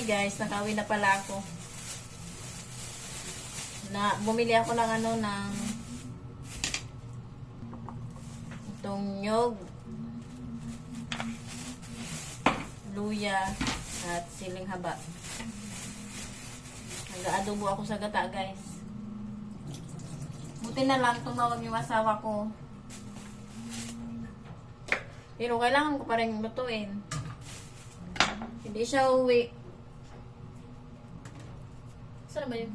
guys, nakauwi na pala ako. Bumili ako ng ng itong nyog, luya, at siling haba. Nag-aadobo ako sa gata, guys. Buti na lang tumawag yung asawa ko. Pero kailangan ko pa rin lutuin. Hindi siya uwi. Saan ba yun?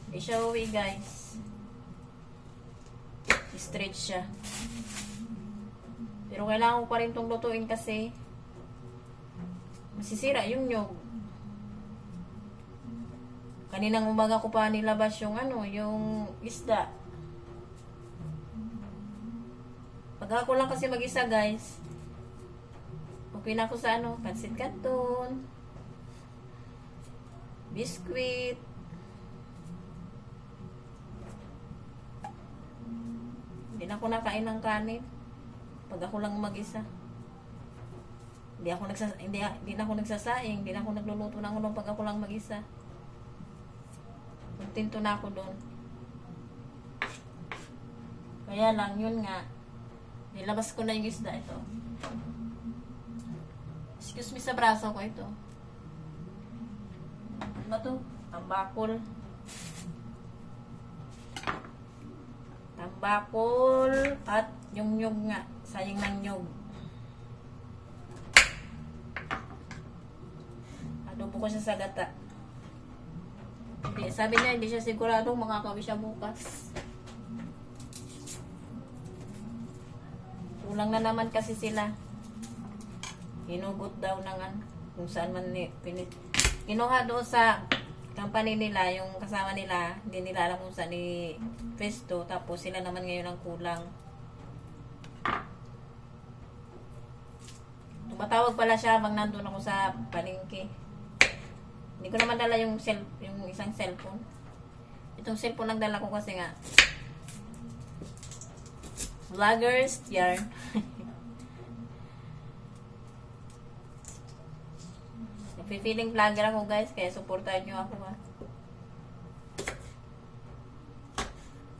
Hindi siya uwi, guys. Stretch siya. Pero kailangan ko pa rin itong lutuin kasi masisira yung nyog. Kaninang umaga ko pa nilabas yung yung isda. Pag ako lang kasi mag-isa, guys, okay na ako sa pancit canton, biscuit, hindi na ako nakain ng kanin pag ako lang mag-isa. Hindi na ako nagsasaing, hindi na ako nagluluto ng ulam pag ako lang mag-isa. Kontento na ako doon. Kaya lang, yun nga, nilabas ko na yung isda ito. Excuse me sa braso ko ito. Ano ba ito? Tambakol. Tambakol at yung nyog nga. Sayang ng nyog. Adobo ko siya sa gata. Sabi niya, hindi siya siguradong makakawi siya bukas. Kulang na naman kasi sila. Hinugot daw ng kung saan man kinuha doon sa company nila, yung kasama nila, hindi nila alam kung saan ni Pesto, tapos sila naman ngayon ang kulang. Tumatawag pala siya habang nandun ako sa palengke. Hindi ko naman dala yung isang cellphone. Itong cellphone ang dala ko kasi nga vloggers yarn. Nagpi-feeling vlogger ako, guys, kaya supportahan nyo ako, ha.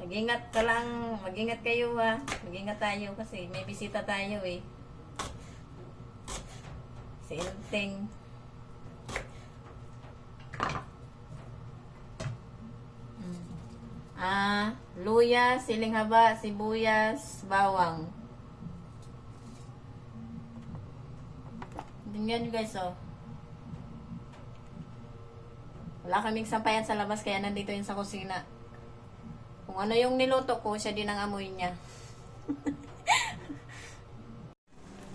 Mag-ingat ka lang, mag-ingat kayo, ha. Mag-ingat tayo kasi may bisita tayo, eh. Si Enteng. Luya, siling haba, sibuyas, bawang. Tingnan nyo, guys, oh. Wala kaming sampayan sa labas, kaya nandito yun sa kusina. Kung ano yung niluto ko, siya din ang amoy niya.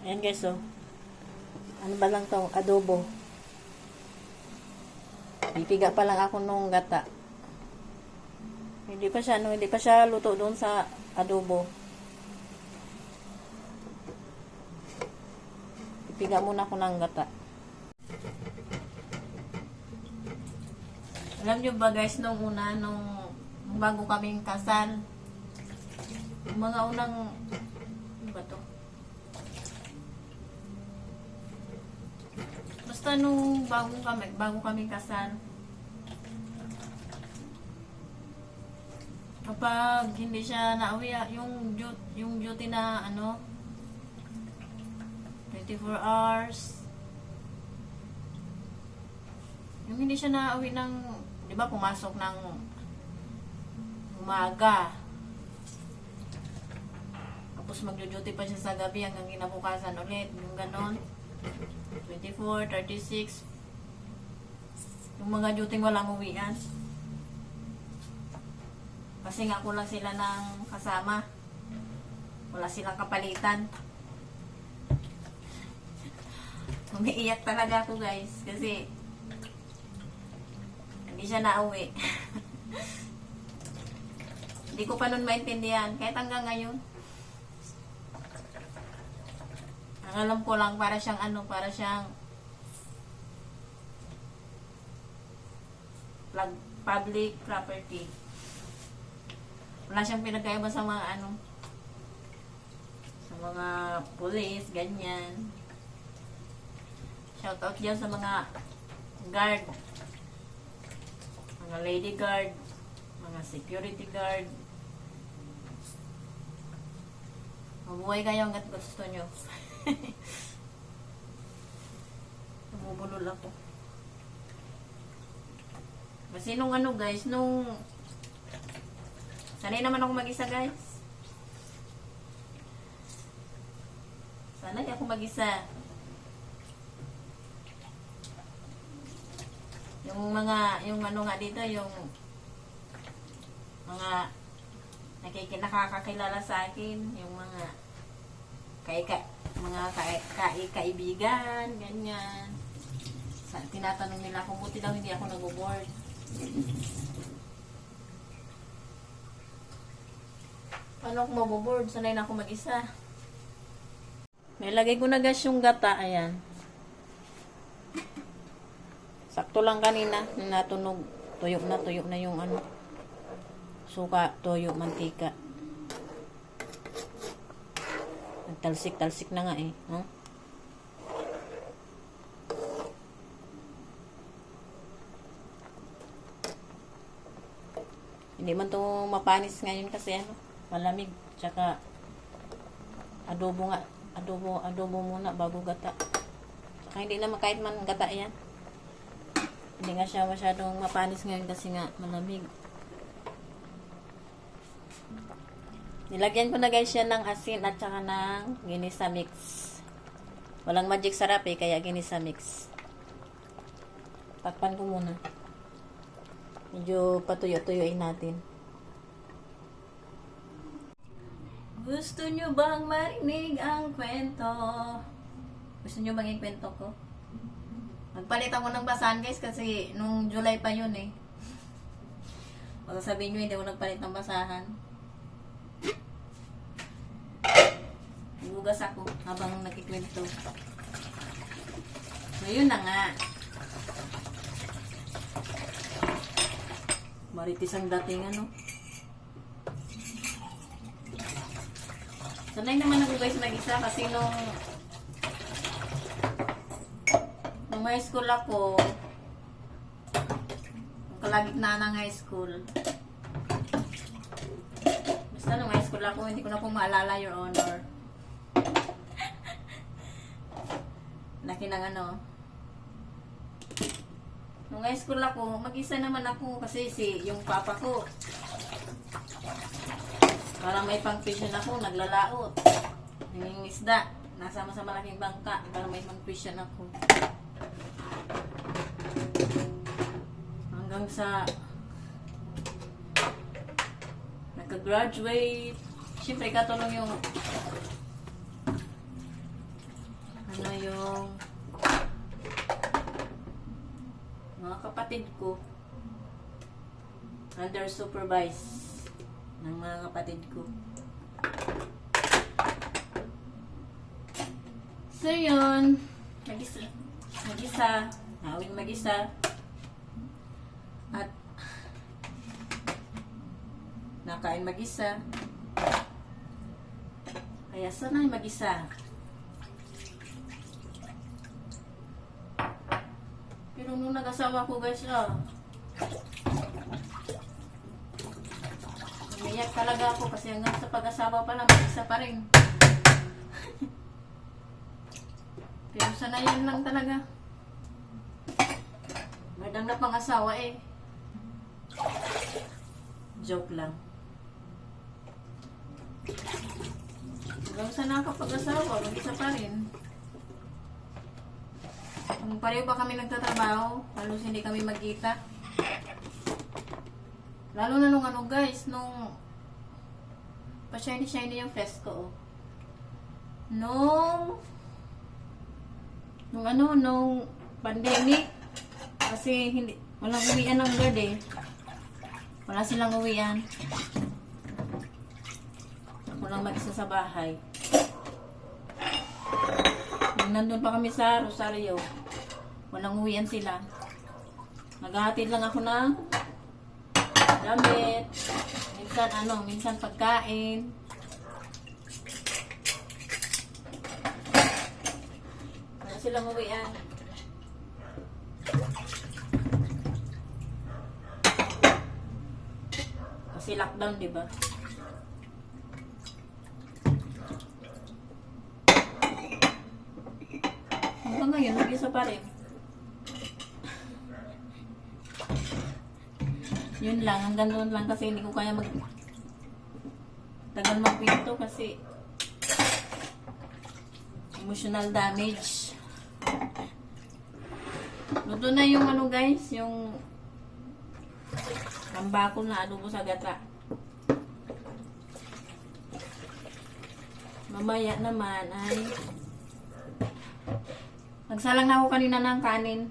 Ayan, guys, oh. Ano ba lang to? Adobo. Pipiga pa lang ako nung gata. Hindi pa siya luto doon sa adobo. Pipiga muna ako ng gata. Alam nyo ba, guys, nung bago kaming kasal, mga unang, ano ba to? Basta nung bago kami kasal, kapag hindi siya nauwi, yung duty na 24 hours, yung hindi siya nauwi ng, di ba, pumasok ng umaga, tapos magjo-duty pa siya sa gabi hanggang kinabukasan ulit, yung ganon, 24, 36, yung mga duty walang uwian. Kasi nga kulang sila ng kasama. Wala silang kapalitan. Umiiyak talaga ako, guys. Kasi hindi siya nauwi. Hindi ko pa nun maintindihan. Kahit hanggang ngayon. Ang alam ko lang, para siyang public property. Wala siyang pinagkaiba sa mga sa mga police, ganyan. Shoutout dyan sa mga guard. Mga lady guard. Mga security guard. Mabuhay kayo hanggat gusto nyo. Namubulol ako. Kasi nung ano guys, nung sanay naman ako mag-isa guys. Sanay ako mag-isa. Yung ano nga dito, yung mga nakakakilala sa akin, yung mga kaibigan, ganyan. Tinatanong nila kung buti daw hindi ako nag-board. Paano ako maboboard? Sanay na ako mag-isa. Nilagay ko na guys yung gata, ayan. Sakto lang kanina, natunog. Tuyo na yung ano. Suka, toyo, mantika. Nagtalsik-talsik na nga eh. Huh? Hindi man to mapanis ngayon kasi ano, malamig. Tsaka adobo nga. Adobo muna bago gata. Tsaka hindi naman kahit man gata yan. Hindi nga siya masyadong mapanis ngayon kasi nga malamig. Nilagyan ko na guys yan ng asin at saka ng ginisa mix. Walang magic sarap eh, kaya ginisa mix. Takpan ko muna. Medyo patuyo-tuyoin natin. Gusto nyo bang marinig ang kwento? Gusto nyo bang ikwento ko? Magpalit ako ng basahan guys kasi nung July pa yun eh. Baka sabihin nyo hindi ako nagpalit ng basahan. Hugas ako habang nakikwento. So yun na nga. Maritis ang dating ano. Sanay naman ako guys mag-isa kasi nung high school ako, nung kalagitnaan ng high school, basta nung high school ako, hindi ko na po maalala, Your Honor. Laki ng ano. Nung high school ako, mag-isa naman ako kasi yung papa ko, para may pang-tuition ako, naglalaot. Yung isda, nasama sa malaking bangka, para may pang-tuition ako. Hanggang sa nagka-graduate, siyempre katulong yung yung mga kapatid ko under supervise ng mga kapatid ko. So yun, mag-isa, nawing mag-isa, at nakain mag-isa, kaya sanay mag-isa. Pero nung nag-asawa ko guys, umiyak talaga ako kasi hanggang sa pag-asawa pa lang, mag-isa pa rin. Pero sanayan lang talaga. Madang na pang-asawa eh. Joke lang. Hanggang sa nakapag-asawa, mag-isa pa rin. Kung pareho pa kami nagtatrabaho, halos hindi kami magkita. Lalo na nung ano guys, nung pa-shiny-shiny yung flesh ko. Nung pandemic, kasi walang uwian ng guard eh. Wala silang uwian. Ako lang mag-isa sa bahay. Nung nandun pa kami sa Rosario, walang uwian sila. Naghahatid lang ako ng damit, minsan pagkain. Wala silang uwian. Kasi lockdown, di ba? Hanggang ngayon, nag-isa pa rin. Yun lang, hanggang doon lang kasi hindi ko kaya tagal magpinto kasi emotional damage. Luto na yung ano guys, yung tambakol na adobo sa gata. Mamaya naman ay nagsalang na ako kanina ng kanin.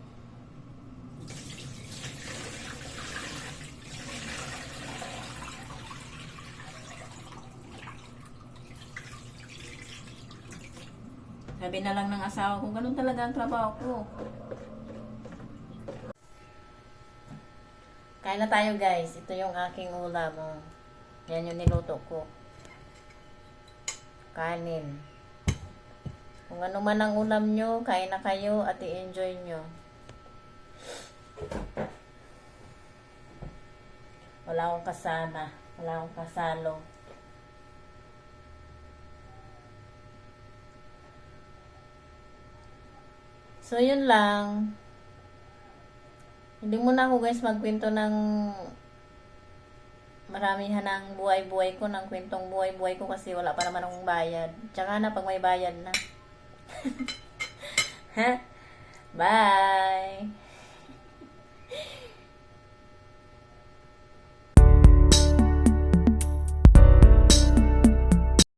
Sabi na lang ng asawa ko, ganun talaga ang trabaho ko. Kain na tayo guys. Ito yung aking ulam. Oh. Yan yung niluto ko. Kanin. Kung ano man ang ulam nyo, kain na kayo at i-enjoy nyo. Wala akong kasama. Wala akong kasalo. So, yun lang. Hindi muna ako guys magkwento ng maramihan ng buhay-buhay ko, ng kwentong buhay-buhay ko kasi wala pa naman akong bayad. Tsaka na pag may bayad na. Ha? Bye!